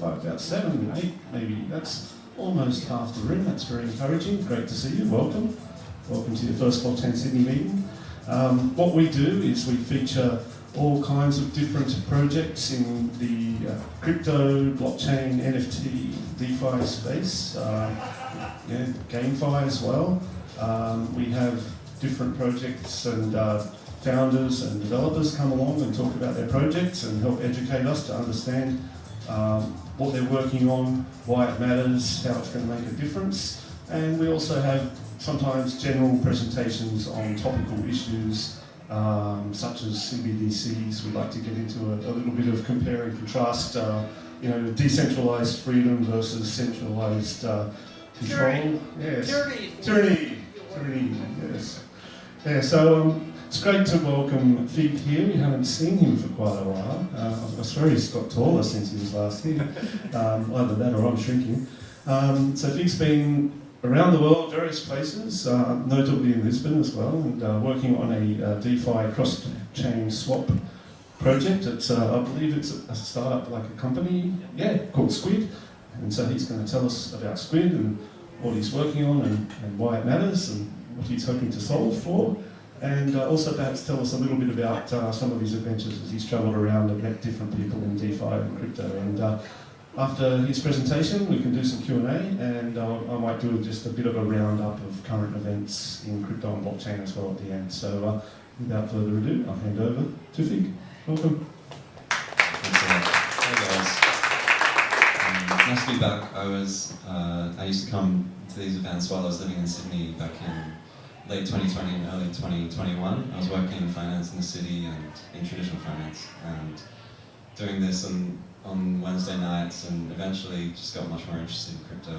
like about 7, 8 maybe. That's almost half the room. That's very encouraging. Great to see you. Welcome. Welcome to your first Blockchain Sydney meeting. What we do is we feature all kinds of different projects in the crypto, blockchain, NFT, DeFi space, GameFi as well. We have different projects and founders and developers come along and talk about their projects and help educate us to understand what they're working on, why it matters, how it's going to make a difference. And we also have sometimes general presentations on topical issues such as CBDCs. We like to get into a little bit of compare and contrast, decentralized freedom versus centralized control. Yes. Tyranny, yes. Yeah, so it's great to welcome Fig here. We haven't seen him for quite a while. I swear he's got taller since he was last here. Either that or I'm shrinking. So Fig's been around the world, various places, notably in Lisbon as well, and working on a DeFi cross-chain swap project. I believe it's a startup like a company, called Squid. And so he's going to tell us about Squid and what he's working on and why it matters and what he's hoping to solve for. And also perhaps tell us a little bit about some of his adventures as he's travelled around and met different people in DeFi and crypto. And after his presentation, we can do some Q&A, and I might do just a bit of a roundup of current events in crypto and blockchain as well at the end. So without further ado, I'll hand over to Fig. Welcome. Thanks a lot. Hey guys. Nice to be back. I used to come to these events while I was living in Sydney back in late 2020 and early 2021. I was working in finance in the city and in traditional finance, and doing this on Wednesday nights, and eventually just got much more interested in crypto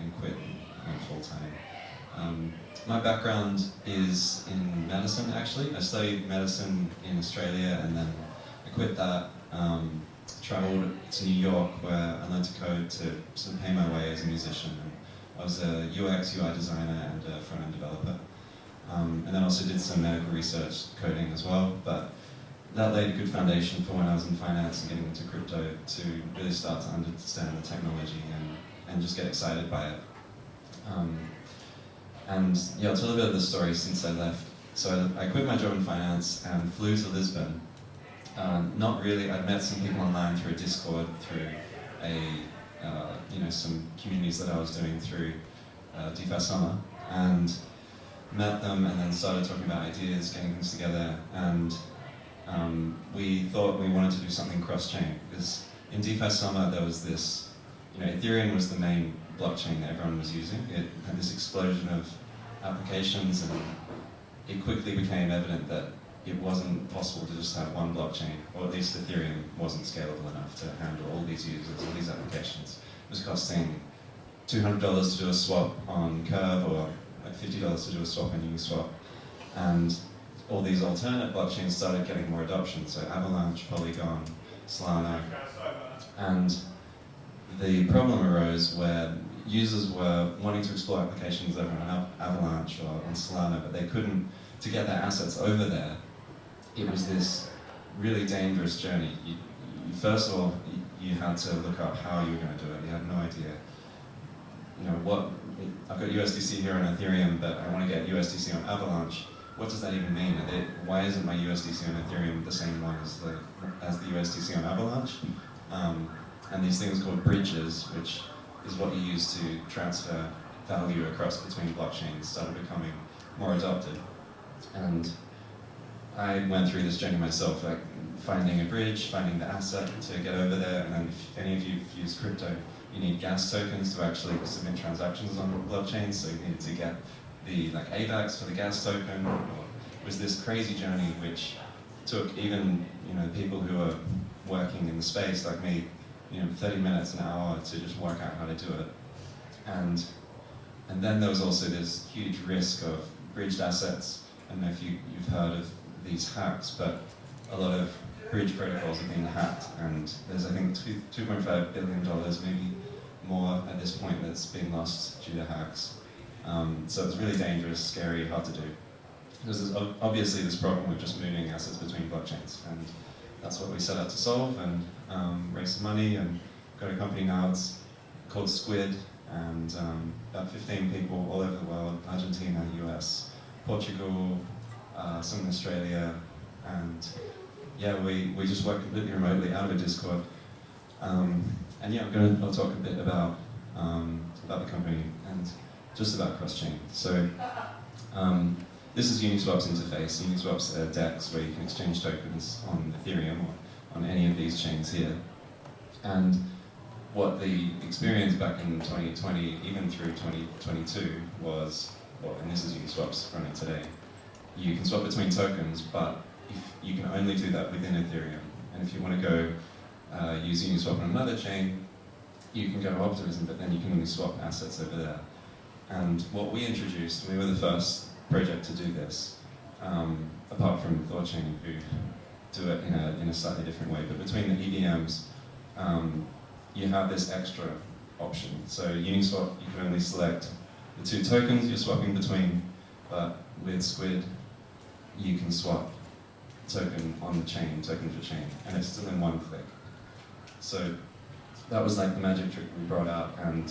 and quit and went full-time. My background is in medicine, actually. I studied medicine in Australia, and then I quit that, travelled to New York where I learned to code to sort of pay my way as a musician. I was a UX, UI designer and a front-end developer. And then also did some medical research coding as well, but that laid a good foundation for when I was in finance and getting into crypto to really start to understand the technology and just get excited by it. I'll tell a bit of the story since I left. So I quit my job in finance and flew to Lisbon. Not really, I'd met some people online through a Discord, through some communities that I was doing through DeFi Summer, and met them and then started talking about ideas, getting things together, and we thought we wanted to do something cross-chain, because in DeFi Summer there was this, Ethereum was the main blockchain that everyone was using. It had this explosion of applications, and it quickly became evident that it wasn't possible to just have one blockchain, or at least Ethereum wasn't scalable enough to handle all these users, all these applications. It was costing $200 to do a swap on Curve, or like $50 to do a swap on Uniswap, and all these alternate blockchains started getting more adoption, so Avalanche, Polygon, Solana, and the problem arose where users were wanting to explore applications that were on Avalanche or on Solana, but they couldn't, to get their assets over there, it was this really dangerous journey. First of all, you had to look up how you were going to do it. You had no idea. I've got USDC here on Ethereum, but I want to get USDC on Avalanche. What does that even mean? Why isn't my USDC on Ethereum the same one as the USDC on Avalanche? And these things called bridges, which is what you use to transfer value across between blockchains, started becoming more adopted. And I went through this journey myself, like finding a bridge, finding the asset to get over there, and then if any of you use crypto, you need gas tokens to actually submit transactions on blockchains, so you needed to get the AVAX for the gas token. It was this crazy journey which took even people who are working in the space like me, 30 minutes, an hour to just work out how to do it. And then there was also this huge risk of bridged assets. I don't know if you've heard of these hacks, but a lot of bridge protocols have been hacked, and there's I think $2.5 billion, maybe more at this point, that's been lost due to hacks. So it's really dangerous, scary, hard to do. There's obviously this problem with just moving assets between blockchains, and that's what we set out to solve and raise some money and got a company now, it's called Squid, and about 15 people all over the world, Argentina, US, Portugal, some in Australia, and yeah, we just work completely remotely out of a Discord. And yeah, I'll talk a bit about the company and just about cross-chain. So this is Uniswap's interface. Uniswap's a DEX where you can exchange tokens on Ethereum or on any of these chains here. And what the experience back in 2020, even through 2022, was, well, and this is Uniswap's running today, you can swap between tokens, but you can only do that within Ethereum. And if you want to go use Uniswap on another chain, you can go to Optimism, but then you can only swap assets over there. And what we introduced, we were the first project to do this, apart from ThorChain, who do it in a slightly different way. But between the EVMs, you have this extra option. So Uniswap, you can only select the two tokens you're swapping between, but with Squid, you can swap token on the chain, token for chain, and it's still in one click. So that was like the magic trick we brought out. And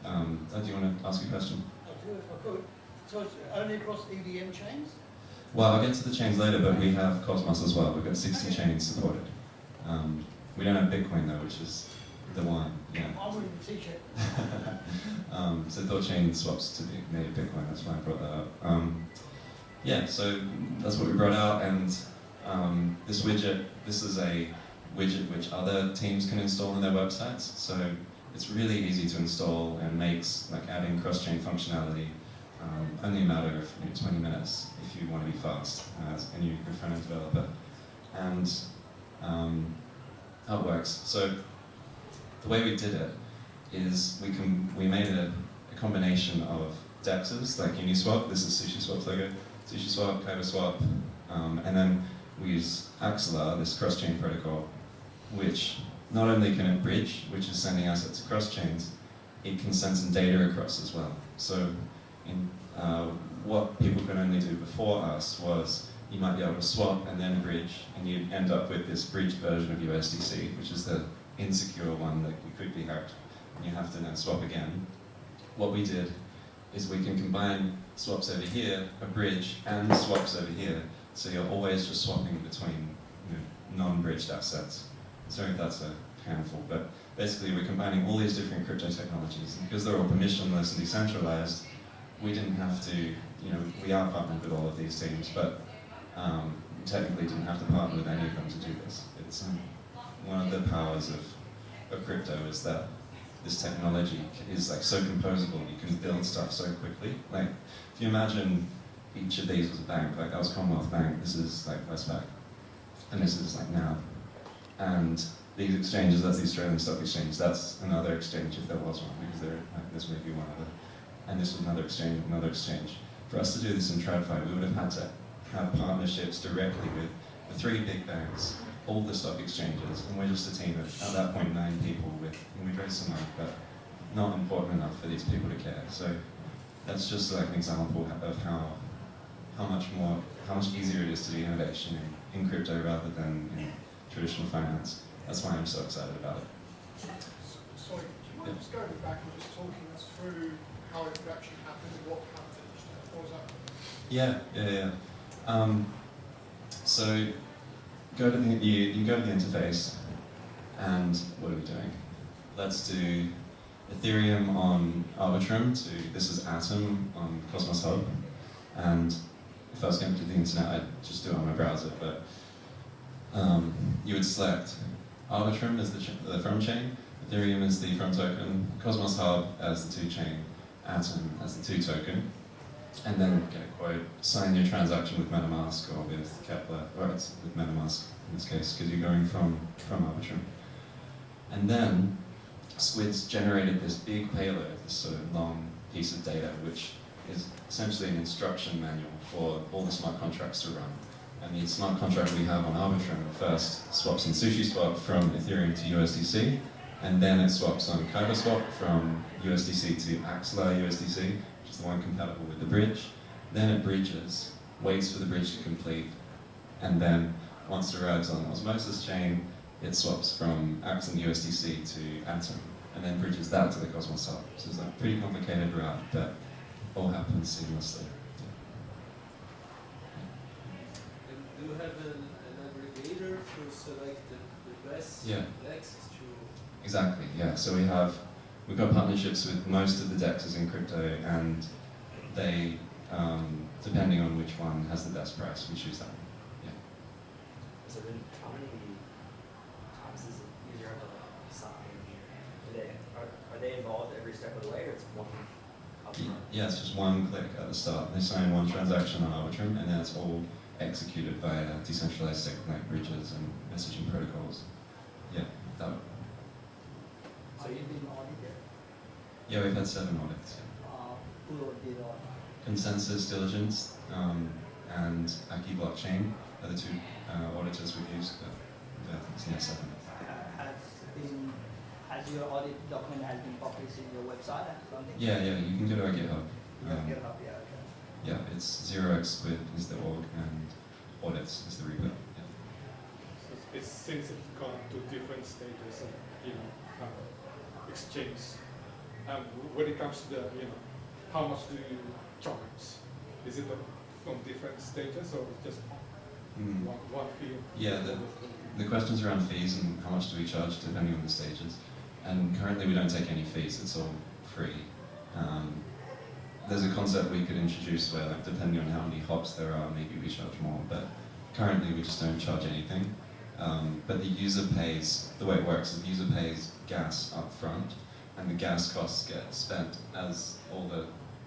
do you want to ask a question? I do, if I could. So it's only across EVM chains? Well, I'll get to the chains later, but we have Cosmos as well. We've got 60 chains supported. We don't have Bitcoin though, which is the one. Yeah. I'm willing to teach it. So ThorChain swaps to be native Bitcoin. That's why I brought that up. Yeah, so that's what we brought out, and this widget. This is a widget which other teams can install on their websites. So it's really easy to install and makes like adding cross-chain functionality only a matter of 20 minutes if you want to be fast as a new front-end developer. And how it works. So the way we did it is we made a combination of DEXs like Uniswap. This is SushiSwap's logo. SushiSwap, KaibaSwap, and then we use Axelar, this cross-chain protocol, which not only can it bridge, which is sending assets across chains, it can send some data across as well. So what people could only do before us was you might be able to swap and then bridge, and you'd end up with this bridged version of USDC, which is the insecure one that you could be hacked, and you have to then swap again. What we did is we can combine swaps over here, a bridge, and swaps over here, so you're always just swapping between non-bridged assets. Sorry if that's a handful, but basically we're combining all these different crypto technologies, and because they're all permissionless and decentralized, we didn't have to, we are partnered with all of these teams, but technically didn't have to partner with any of them to do this. It's one of the powers of crypto is that this technology is like so composable, you can build stuff so quickly. Like, if you imagine each of these was a bank, like that was Commonwealth Bank, this is like Westpac, and this is like NAB. And these exchanges, that's the Australian Stock Exchange, that's another exchange if there was one, because this may be one other. And this was another exchange. For us to do this in TradFi, we would have had to have partnerships directly with the three big banks, all the stock exchanges, and we're just a team of, at that point, 9 people and we raised some money, but not important enough for these people to care. So that's just like an example of how much easier it is to do innovation in crypto rather than in traditional finance. That's why I'm so excited about it. Sorry, do you mind just going back and just talking us through how it could actually happen and what happens? What was that? Yeah. So you go to the interface, and what are we doing? Let's do Ethereum on Arbitrum. This is Atom on Cosmos Hub, and if I was going to do the internet, I'd just do it on my browser. But you would select Arbitrum as the from chain, Ethereum as the from token, Cosmos Hub as the to chain, Atom as the to token, and then get a quote, sign your transaction with MetaMask or with Kepler, or it's with MetaMask in this case, because you're going from Arbitrum. And then Squid's generated this big payload, this sort of long piece of data, which is essentially an instruction manual for all the smart contracts to run. And the smart contract we have on Arbitrum first swaps in SushiSwap from Ethereum to USDC, and then it swaps on KaibaSwap from USDC to Axelar USDC, which is the one compatible with the bridge. Then it bridges, waits for the bridge to complete, and then once it arrives on the Osmosis chain, it swaps from Axon USDC to Atom, and then bridges that to the Cosmos hub. So it's a pretty complicated route that all happens seamlessly. And do you have an aggregator to select the best Yeah. access to? Exactly, yeah. So we've got partnerships with most of the DEXs in crypto, and they, depending on which one has the best price, we choose that one. Yeah. So then, how many times does the user have to sign? Are they involved every step of the way, or it's one upfront? Yeah, it's just one click at the start. They sign one transaction on Arbitrum, and then it's all executed via decentralized like bridges and messaging protocols. Yeah, that. So you've been audited? Yeah, we've had 7 audits. Who did audit? Consensus Diligence and Aki Blockchain are the 2 auditors we've used. But it's now 7. Has your audit document has been published in your website or something? Yeah, you can go to our GitHub. GitHub, yeah, okay. Yeah, it's 0x Squid is the org and audits is the repo. Yeah. So it's since it's gone to different stages of, exchange. When it comes to the, how much do you charge? Is it from different stages or just one fee? Yeah, the questions around fees and how much do we charge depending on the stages. And currently we don't take any fees, it's all free. There's a concept we could introduce where, like, depending on how many hops there are, maybe we charge more, but currently we just don't charge anything. But the user pays, the way it works is the user pays gas up front, and the gas costs get spent as all the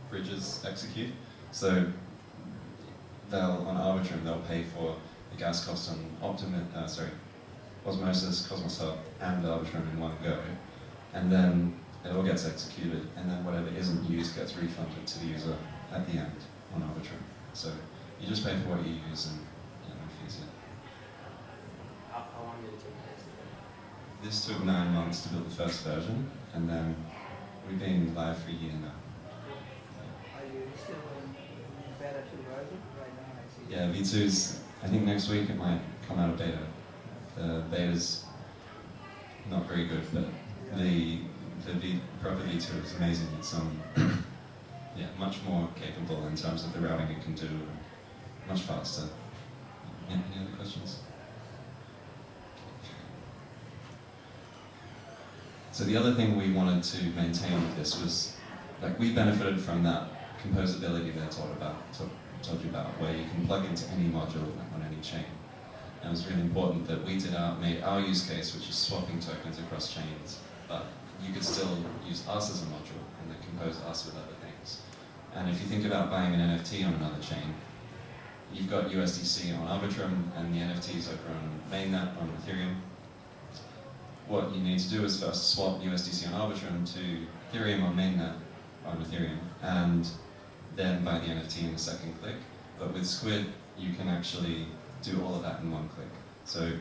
bridges execute. So on Arbitrum, they'll pay for the gas costs on Osmosis, Cosmos Hub, and Arbitrum in one go. And then it all gets executed, and then whatever isn't used gets refunded to the user at the end on Arbitrum. So you just pay for what you use and no fees. How long did it take? This took 9 months to build the first version, and then we've been live for a year now. Are you still in beta 2 version right now? I see. Yeah, V2's, I think next week it might come out of beta. The beta's not very good, but the proper V2 is amazing. It's much more capable in terms of the routing it can do, much faster. Yeah, any other questions? So the other thing we wanted to maintain with this was, like, we benefited from that composability that I told you about, where you can plug into any module on any chain. And it was really important that we made our use case, which is swapping tokens across chains, but you could still use us as a module and then compose us with other things. And if you think about buying an NFT on another chain, you've got USDC on Arbitrum and the NFTs over on mainnet on Ethereum. What you need to do is first swap USDC on Arbitrum to Ethereum on mainnet on Ethereum, and then buy the NFT in a second click. But with Squid, you can actually do all of that in one click. So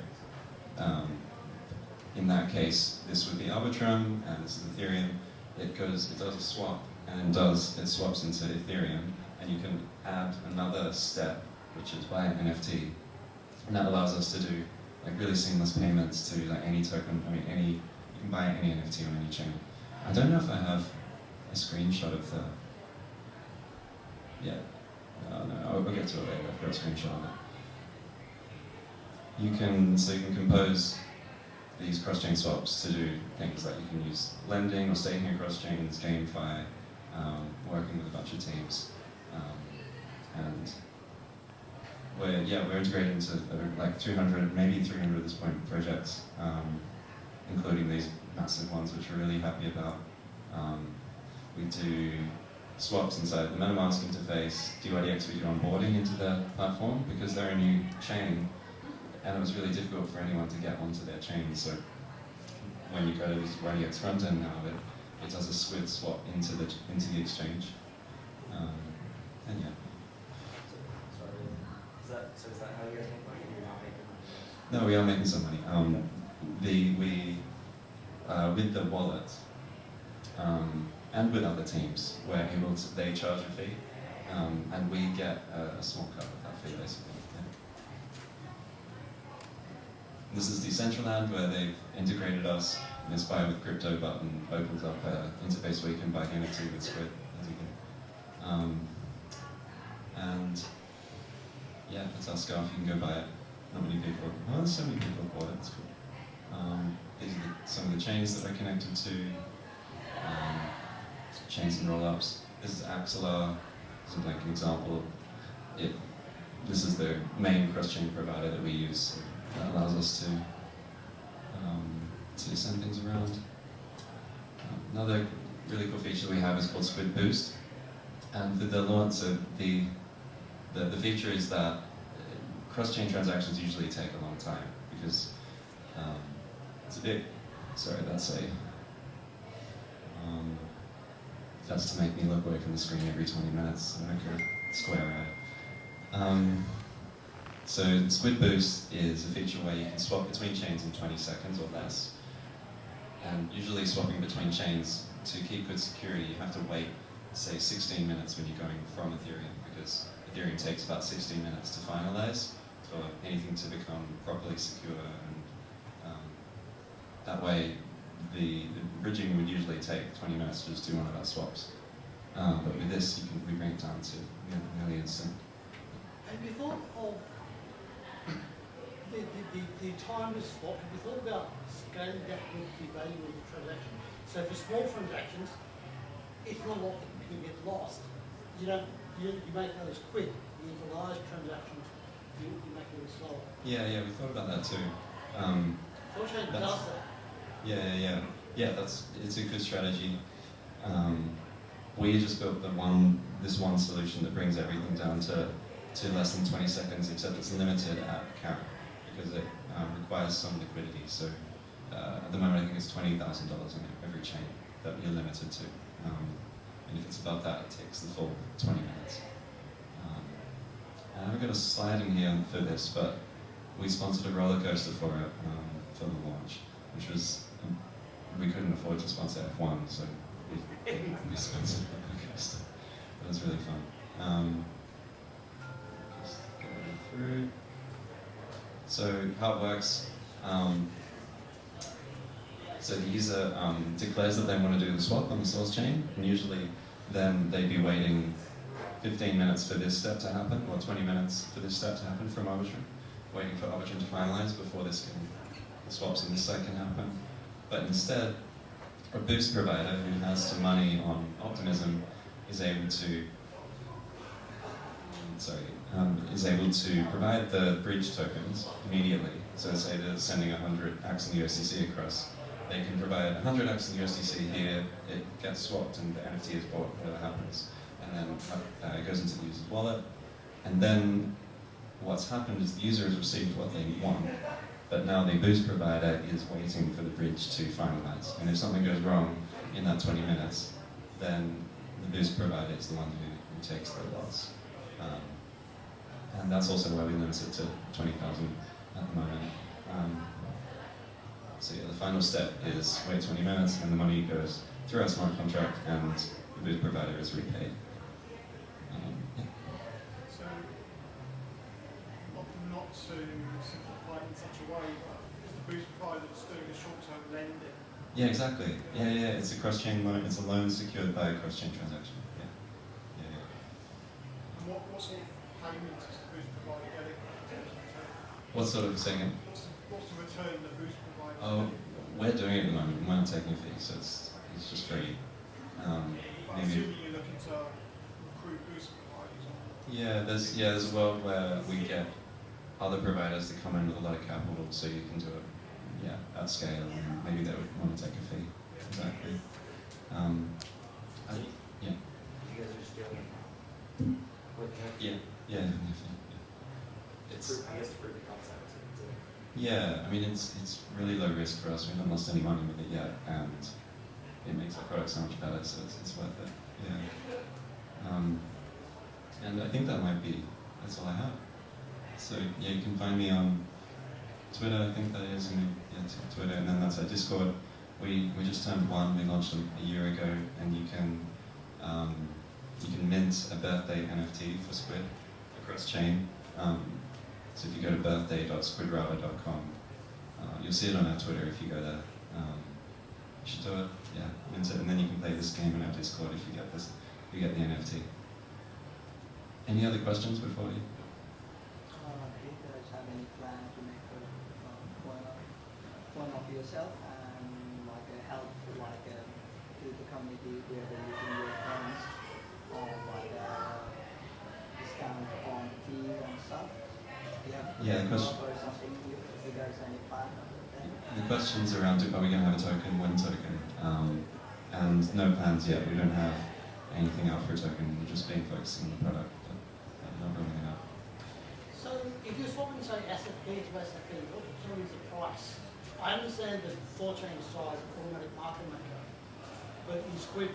in that case, this would be Arbitrum, and this is Ethereum. It does a swap, and it swaps into Ethereum, and you can add another step, which is buy an NFT, and that allows us to do like really seamless payments to like any token. You can buy any NFT on any chain. I don't know if I have a screenshot of the. Yeah, no, I'll get to it later. I've got a screenshot of it. You can compose these cross-chain swaps to do things like you can use lending or staking across chains, GameFi, working with a bunch of teams, and we're integrating into like 200, maybe 300 at this point projects, including these massive ones, which we're really happy about. We do swaps inside the MetaMask interface, DYDX we do onboarding into their platform because they're a new chain, and it was really difficult for anyone to get onto their chain. So when you go to this DYDX front end now, it does a Squid swap into the exchange, and yeah. So is that how you guys make money, or you're not making money? No, we are making some money. With the wallet, and with other teams, they charge a fee, and we get a small cut of that fee, basically. this is Decentraland, where they've integrated us. And this buy with crypto button opens up an interface where you can buy NFT with Squid, as you can. And yeah, that's our scarf. You can go buy it. Not many people. Oh, there's so many people have bought it. It's cool. These are some of the chains that are connected to. Chains and rollups. This is Axelar. This is like an example. This is the main cross-chain provider that we use. That allows us to send things around. Another really cool feature we have is called Squid Boost. And the launch, so the feature is that cross-chain transactions usually take a long time because it's a bit. Sorry, that's to make me look away from the screen every 20 minutes, like a square eye. So Squid Boost is a feature where you can swap between chains in 20 seconds or less. And usually swapping between chains, to keep good security, you have to wait, say, 16 minutes when you're going from Ethereum, because Ethereum takes about 16 minutes to finalize for anything to become properly secure. And that way, the bridging would usually take 20 minutes to just do one of our swaps. But with this, we bring it down to nearly instant. Have you thought of the time to swap? Have you thought about scaling that with the value of the transaction? So for small transactions, it's not a lot that can get lost. You make those quick. For large transactions, you make it a little slower. Yeah, we thought about that too. Blockchain does that. Yeah. It's a good strategy. We just built this one solution that brings everything down to less than 20 seconds, except it's limited at count because it requires some liquidity. So at the moment, I think it's $20,000 in every chain that you're limited to. And if it's above that, it takes the full 20 minutes. And I've got a slide in here for this, but we sponsored a roller coaster for it for the launch, which was we couldn't afford to sponsor F1, so we sponsored a roller coaster. It was really fun. Just going through. So how it works. So the user declares that they want to do the swap on the source chain, and usually then they'd be waiting 15 minutes for this step to happen, or 20 minutes for this step to happen from Arbitrum, waiting for Arbitrum to finalize before the swaps on this side can happen. But instead, a boost provider who has some money on Optimism is able to provide the bridge tokens immediately. So say they're sending 100 Axon USDC across, they can provide 100 Axon USDC here, it gets swapped and the NFT is bought, whatever happens. And then it goes into the user's wallet. And then what's happened is the user has received what they want, but now the boost provider is waiting for the bridge to finalize. And if something goes wrong in that 20 minutes, then the boost provider is the one who takes the loss. And that's also why we limit it to 20,000 at the moment. So yeah, the final step is wait 20 minutes and the money goes through our smart contract and the boost provider is repaid. So, not to simplify it in such a way, but is the boost provider just doing a short-term lending? Yeah, exactly. Yeah. It's a cross-chain loan. It's a loan secured by a cross-chain transaction. Yeah. And what sort of payments is the boost provider getting? What sort of saying? What's the return the boost provider? Oh, we're doing it at the moment. We're not taking a fee, so it's just free. I'm assuming you're looking to recruit boost providers. Yeah, there's a world where we get other providers to come in with a lot of capital, so you can do it, at scale, and maybe they would want to take a fee. Exactly. You guys are just doing it with Yeah. It's I guess to prove the concept. yeah. I mean, it's really low risk for us. We haven't lost any money with it yet, and it makes our product so much better. So it's worth it. Yeah. And I think that's all I have. So yeah, you can find me on Twitter. I think that is, and Twitter, and then that's our Discord. We just turned 1. We launched a year ago, and you can mint a birthday NFT for Squid across chain. So if you go to birthday.squidrawa.com, You'll see it on our Twitter if you go there. You should do it, yeah, mint it, and then you can play this game in our Discord if you get this, if you get the NFT. Any other questions before you? Do you guys have any plan to make a coin of yourself and like a help like to the community where they're using your coins or like discount on fees and stuff? Yeah, the question. Or something, if you guys have any plan of that? The question's around, are we going to have a token, when token? And no plans yet. We don't have anything out for a token. We're just being focused on the product, but not building it out. So if you're swapping, say, asset B to asset B, what determines the price? I understand the 4-chain side automatic market maker, but in Squid,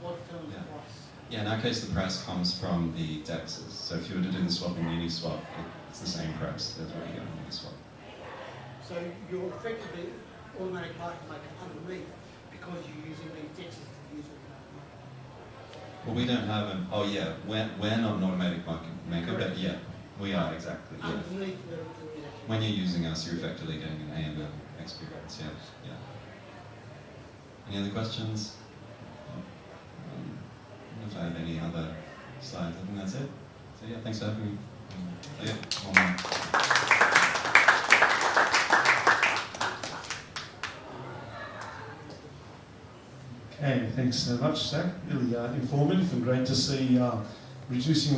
what determines the price? Yeah, in our case, the price comes from the dexes. So if you were to do the swap in Uniswap, it's the same price as what you get on Uniswap. So you're effectively automatic market maker underneath because you're using these dexes to use automatic market. Well, we don't have an, oh yeah, we're not an automatic market maker, but yeah, we are, exactly. Yeah. Underneath the When you're using us, you're effectively getting an AML experience, yeah. Any other questions? I don't know if I have any other slides. I think that's it. So yeah, thanks for having me. Oh yeah, one more. Okay, thanks so much, Zach. Really informative and great to see reducing the